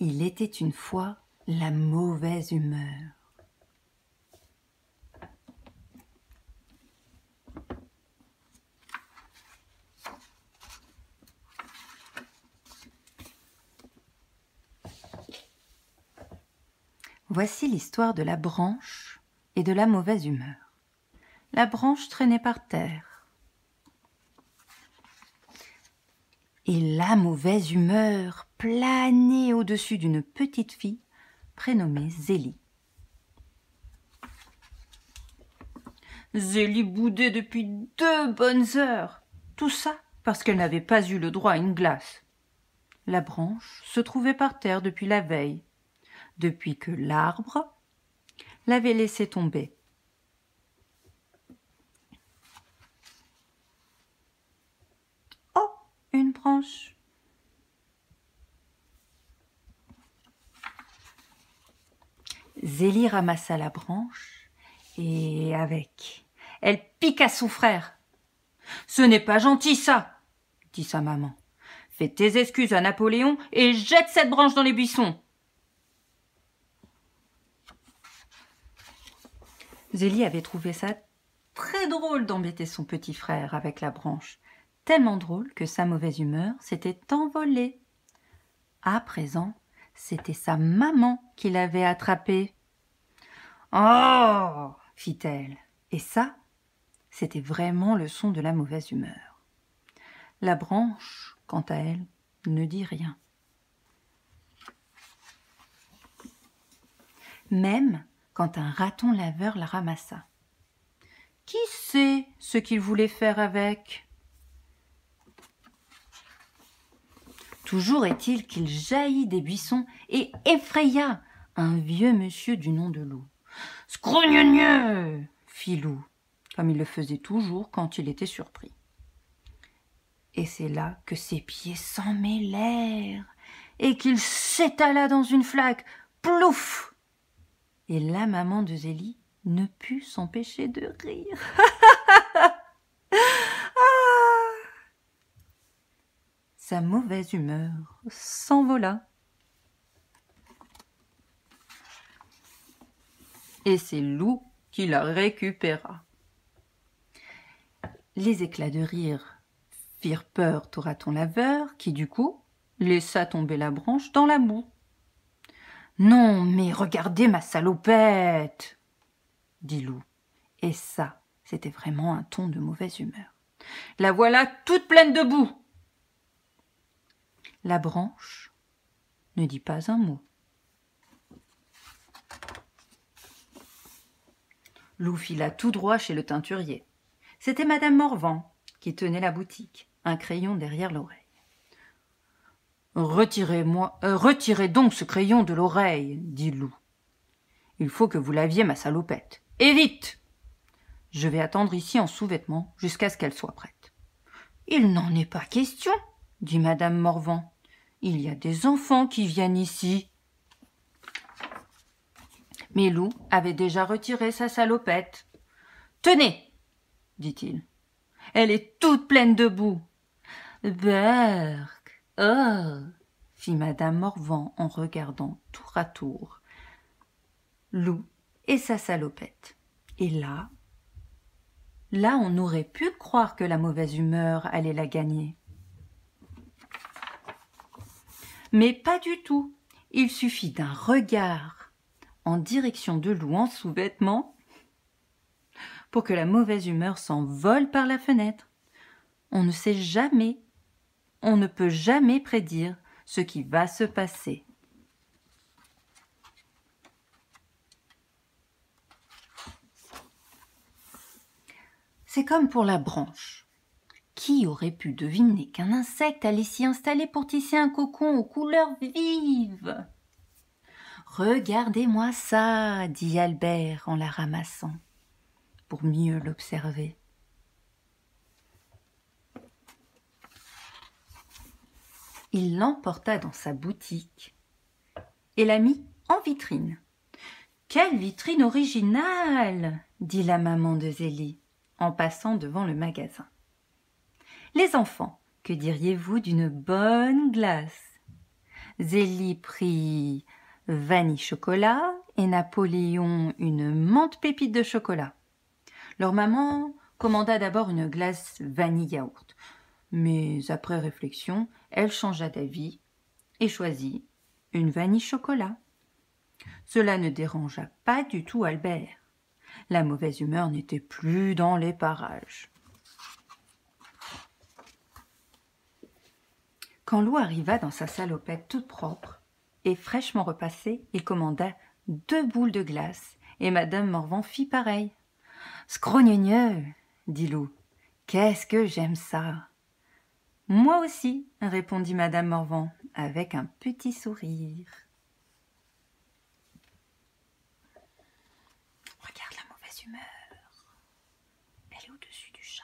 Il était une fois la mauvaise humeur. Voici l'histoire de la branche et de la mauvaise humeur. La branche traînait par terre. Et la mauvaise humeur planait au-dessus d'une petite fille prénommée Zélie. Zélie boudait depuis 2 bonnes heures. Tout ça parce qu'elle n'avait pas eu le droit à une glace. La branche se trouvait par terre depuis la veille, depuis que l'arbre l'avait laissé tomber. Oh, une branche! Zélie ramassa la branche et avec, elle piqua son frère. « Ce n'est pas gentil, ça !» dit sa maman. « Fais tes excuses à Napoléon et jette cette branche dans les buissons !» Zélie avait trouvé ça très drôle d'embêter son petit frère avec la branche, tellement drôle que sa mauvaise humeur s'était envolée. À présent, c'était sa maman qui l'avait attrapée. « Oh !» fit-elle, et ça, c'était vraiment le son de la mauvaise humeur. La branche, quant à elle, ne dit rien. Même quand un raton laveur la ramassa. Qui sait ce qu'il voulait faire avec? Toujours est-il qu'il jaillit des buissons et effraya un vieux monsieur du nom de Loup. « Scrogneugneu !» fit Loup, comme il le faisait toujours quand il était surpris. Et c'est là que ses pieds s'en mêlèrent et qu'il s'étala dans une flaque. Plouf! Et la maman de Zélie ne put s'empêcher de rire. Sa mauvaise humeur s'envola. Et c'est Loup qui la récupéra. Les éclats de rire firent peur au raton laveur qui, du coup, laissa tomber la branche dans la boue. « Non, mais regardez ma salopette !» dit Loup. Et ça, c'était vraiment un ton de mauvaise humeur. « La voilà toute pleine de boue !» La branche ne dit pas un mot. Loup fila tout droit chez le teinturier. C'était Madame Morvan qui tenait la boutique, un crayon derrière l'oreille. « Retirez donc ce crayon de l'oreille, » dit Loup. « Il faut que vous laviez ma salopette. Et vite ! Je vais attendre ici en sous-vêtements jusqu'à ce qu'elle soit prête. »« Il n'en est pas question, » dit Madame Morvan. « Il y a des enfants qui viennent ici. » Mais Loup avait déjà retiré sa salopette. « Tenez !» dit-il. « Elle est toute pleine de boue. »« Berk, oh !» fit Madame Morvan en regardant tour à tour Loup et sa salopette. Et là, on aurait pu croire que la mauvaise humeur allait la gagner. Mais pas du tout. Il suffit d'un regard en direction de Loup en sous-vêtements pour que la mauvaise humeur s'envole par la fenêtre. On ne sait jamais, on ne peut jamais prédire ce qui va se passer. C'est comme pour la branche. Qui aurait pu deviner qu'un insecte allait s'y installer pour tisser un cocon aux couleurs vives? « Regardez-moi ça !» dit Albert en la ramassant, pour mieux l'observer. Il l'emporta dans sa boutique et la mit en vitrine. « Quelle vitrine originale !» dit la maman de Zélie en passant devant le magasin. « Les enfants, que diriez-vous d'une bonne glace ?» Zélie prit vanille chocolat et Napoléon une menthe pépite de chocolat. Leur maman commanda d'abord une glace vanille yaourt, mais après réflexion, elle changea d'avis et choisit une vanille chocolat. Cela ne dérangea pas du tout Albert. La mauvaise humeur n'était plus dans les parages. Quand Loup arriva dans sa salopette toute propre et fraîchement repassée, il commanda 2 boules de glace et Madame Morvan fit pareil. « Scrogneugneux !» dit Loup. « Qu'est-ce que j'aime ça !»« Moi aussi !» répondit Madame Morvan avec un petit sourire. Regarde la mauvaise humeur. Elle est au-dessus du chat.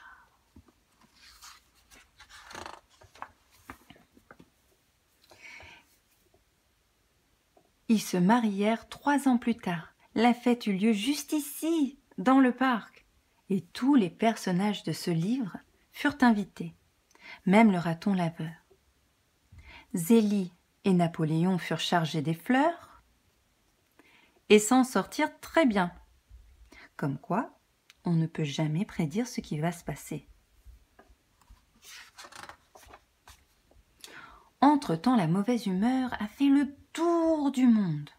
Ils se marièrent 3 ans plus tard. La fête eut lieu juste ici, dans le parc. Et tous les personnages de ce livre furent invités, même le raton laveur. Zélie et Napoléon furent chargés des fleurs et s'en sortirent très bien. Comme quoi, on ne peut jamais prédire ce qui va se passer. Entre-temps, la mauvaise humeur a fait le tour du monde.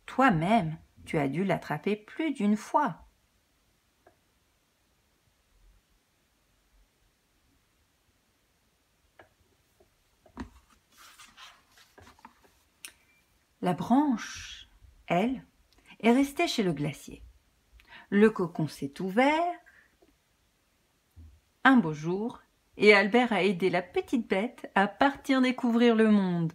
Toi-même, tu as dû l'attraper plus d'une fois. La branche, elle, est restée chez le glacier. Le cocon s'est ouvert un beau jour et Albert a aidé la petite bête à partir découvrir le monde.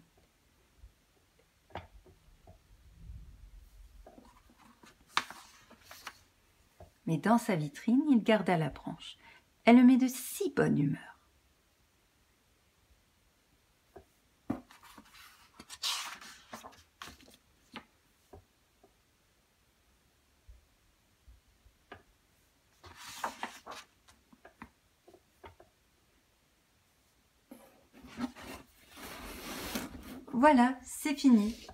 Mais dans sa vitrine, il garda la branche. Elle le met de si bonne humeur. Voilà, c'est fini.